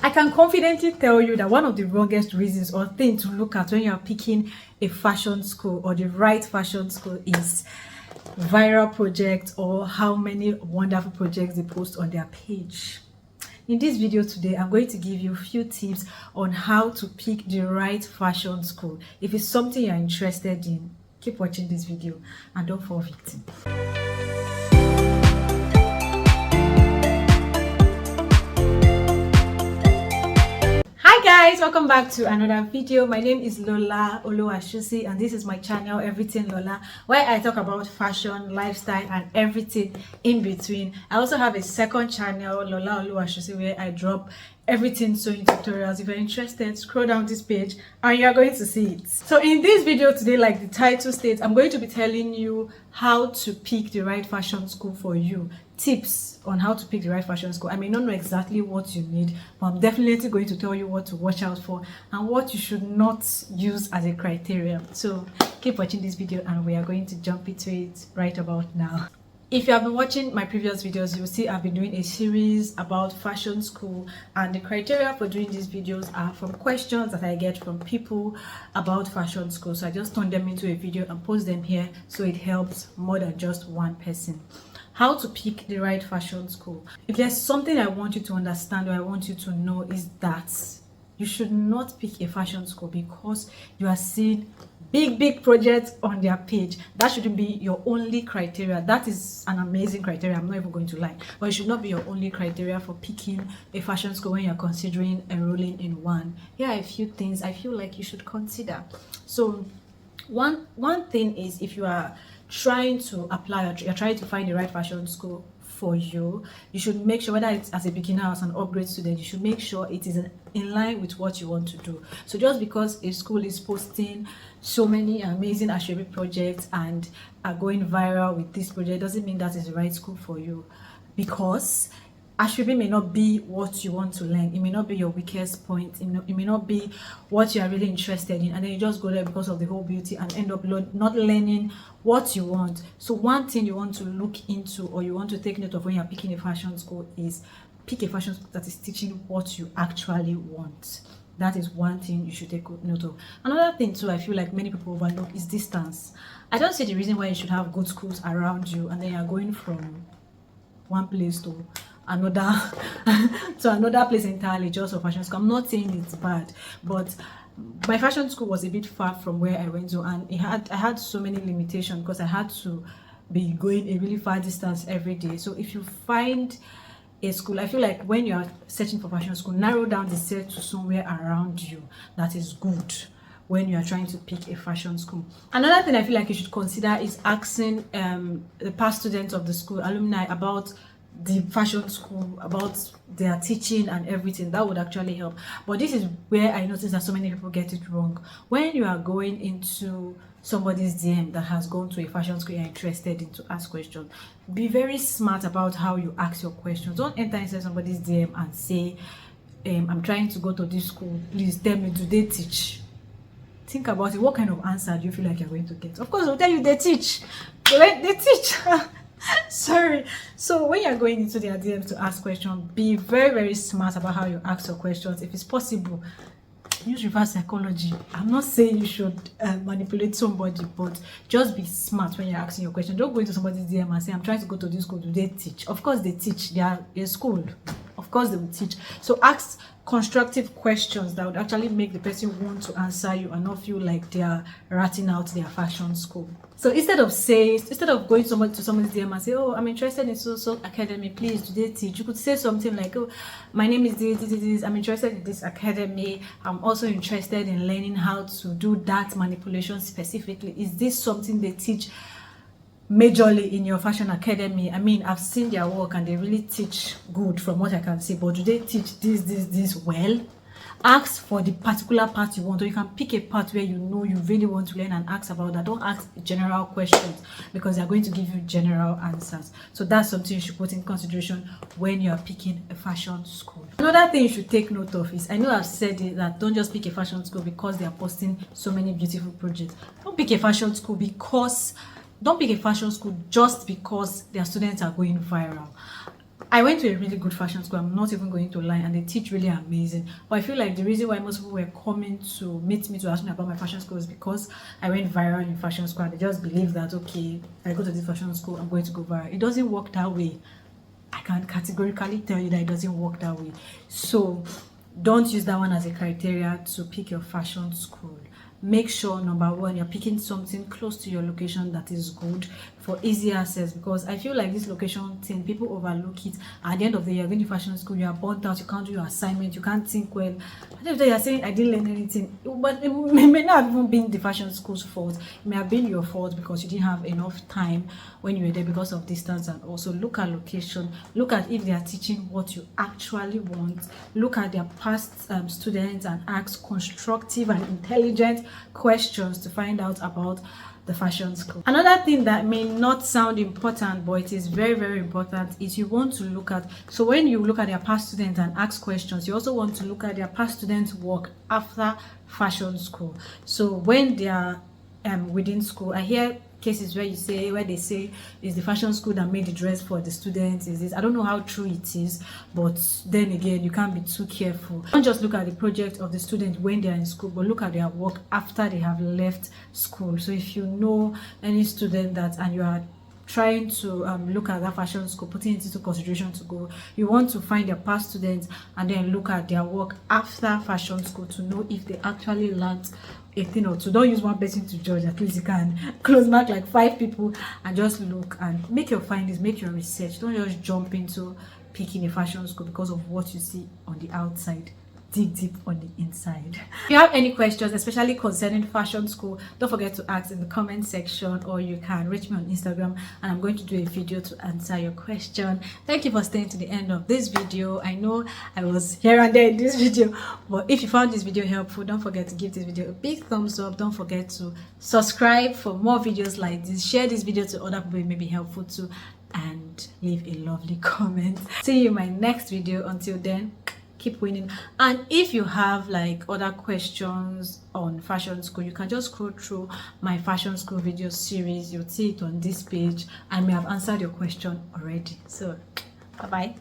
I can confidently tell you that one of the wrongest reasons or thing to look at when you're picking a fashion school or the right fashion school is viral projects or how many wonderful projects they post on their page. In this video today, I'm going to give you a few tips on how to pick the right fashion school. If it's something you're interested in, keep watching this video and don't fall victim. Hi guys, welcome back to another video. My name is Lola Oluwashusi and this is my channel Everything Lola, where I talk about fashion, lifestyle and everything in between. I also have a second channel, Lola Oluwashusi, where I drop everything sewing tutorials. If you're interested, scroll down this page and you're going to see it. So in this video today, like the title states, I'm going to be telling you how to pick the right fashion school for you. Tips on how to pick the right fashion school. I may not know exactly what you need, but I'm definitely going to tell you what to watch out for and what you should not use as a criteria. So keep watching this video and we are going to jump into it right about now. If you have been watching my previous videos, you'll see I've been doing a series about fashion school, and the criteria for doing these videos are from questions that I get from people about fashion school. So I just turn them into a video and post them here so it helps more than just one person. How to pick the right fashion school. If there's something I want you to understand or I want you to know, is that you should not pick a fashion school because you are seeing big projects on their page. That shouldn't be your only criteria. That is an amazing criteria, I'm not even going to lie, but it should not be your only criteria for picking a fashion school when you're considering enrolling in one. Here are a few things I feel like you should consider. So one thing is, if you are trying to apply or you're trying to find the right fashion school for you, you should make sure, whether it's as a beginner or as an upgrade student, you should make sure it is in line with what you want to do. So just because a school is posting so many amazing SUSCRIBE projects and are going viral with this project doesn't mean that is the right school for you, because SUSCRIBE may not be what you want to learn. It may not be your weakest point. It may not be what you are really interested in, and then you just go there because of the whole beauty and end up not learning what you want. So one thing you want to look into, or you want to take note of when you're picking a fashion school, is pick a fashion school that is teaching what you actually want. That is one thing you should take note of. Another thing too, I feel like many people overlook, is distance. I don't see the reason why you should have good schools around you and then you're going from one place to another place entirely just for fashion school. I'm not saying it's bad, but my fashion school was a bit far from where I went to, and I had so many limitations because I had to be going a really far distance every day. So if you find a school, I feel like when you are searching for fashion school, narrow down the search to somewhere around you that is good when you are trying to pick a fashion school. Another thing I feel like you should consider is asking the past students of the school, alumni, about the fashion school, about their teaching and everything. That would actually help. But this is where I notice that so many people get it wrong. When you are going into somebody's DM that has gone to a fashion school you're interested in to ask questions, be very smart about how you ask your questions. Don't enter inside somebody's DM and say, I'm trying to go to this school, please tell me, do they teach? Think about it. What kind of answer do you feel like you're going to get? Of course, they'll tell you they teach. They teach. Sorry. So when you're going into their DMs to ask questions, be very smart about how you ask your questions. If it's possible, use reverse psychology. I'm not saying you should manipulate somebody, but just be smart when you're asking your question. Don't go into somebody's DM and say, I'm trying to go to this school, do they teach? Of course they teach. They are a school. Of course they will teach. So ask constructive questions that would actually make the person want to answer you and not feel like they are ratting out their fashion school. So instead of going to somebody's DM and say, oh, I'm interested in so academy, please, do they teach? You could say something like, oh, my name is this, I'm interested in this academy, I'm also interested in learning how to do that manipulation specifically. Is this something they teach majorly in your fashion academy? I mean, I've seen their work and they really teach good from what I can see, but do they teach this well? Ask for the particular part you want, or you can pick a part where you know you really want to learn and ask about that. Don't ask general questions because they're going to give you general answers. So that's something you should put in consideration when you're picking a fashion school. Another thing you should take note of is, I know I've said it, that don't just pick a fashion school because they are posting so many beautiful projects. Don't pick a fashion school just because their students are going viral. I went to a really good fashion school. I'm not even going to lie, and they teach really amazing. But I feel like the reason why most people were coming to meet me to ask me about my fashion school is because I went viral in fashion school, and they just believe that, okay, I go to this fashion school, I'm going to go viral. It doesn't work that way. I can categorically tell you that it doesn't work that way. So don't use that one as a criteria to pick your fashion school. Make sure, number one, you're picking something close to your location that is good for easy access, because I feel like this location thing, people overlook it. At the end of the year, you're going to fashion school, you are burnt out, you can't do your assignment, you can't think well. At the end of the day, you're saying I didn't learn anything, but it may not have even been the fashion school's fault. It may have been your fault because you didn't have enough time when you were there because of distance. And also look at location, look at if they are teaching what you actually want, look at their past students and ask constructive and intelligent questions to find out about the fashion school. Another thing that may not sound important, but it is very, very important, is you want to look at, so when you look at their past students and ask questions, you also want to look at their past students' work after fashion school. So when they are within school, I hear cases where they say is the fashion school that made the dress for the students. Is this, I don't know how true it is, but then again, you can't be too careful. Don't just look at the project of the student when they are in school, but look at their work after they have left school. So if you know any student that, and you are trying to look at that fashion school, putting it into consideration to go, you want to find their past students and then look at their work after fashion school to know if they actually learned a thing or two. Don't use one person to judge. At least you can close mark like 5 people and just look and make your findings, make your research. Don't just jump into picking a fashion school because of what you see on the outside. Dig deep on the inside. If you have any questions, especially concerning fashion school, don't forget to ask in the comment section, or you can reach me on Instagram and I'm going to do a video to answer your question. Thank you for staying to the end of this video. I know I was here and there in this video, but if you found this video helpful, don't forget to give this video a big thumbs up. Don't forget to subscribe for more videos like this. Share this video to other people it may be helpful to, and leave a lovely comment. See you in my next video. Until then, keep winning. And if you have like other questions on fashion school, you can just scroll through my fashion school video series. You'll see it on this page. I may have answered your question already. So bye bye.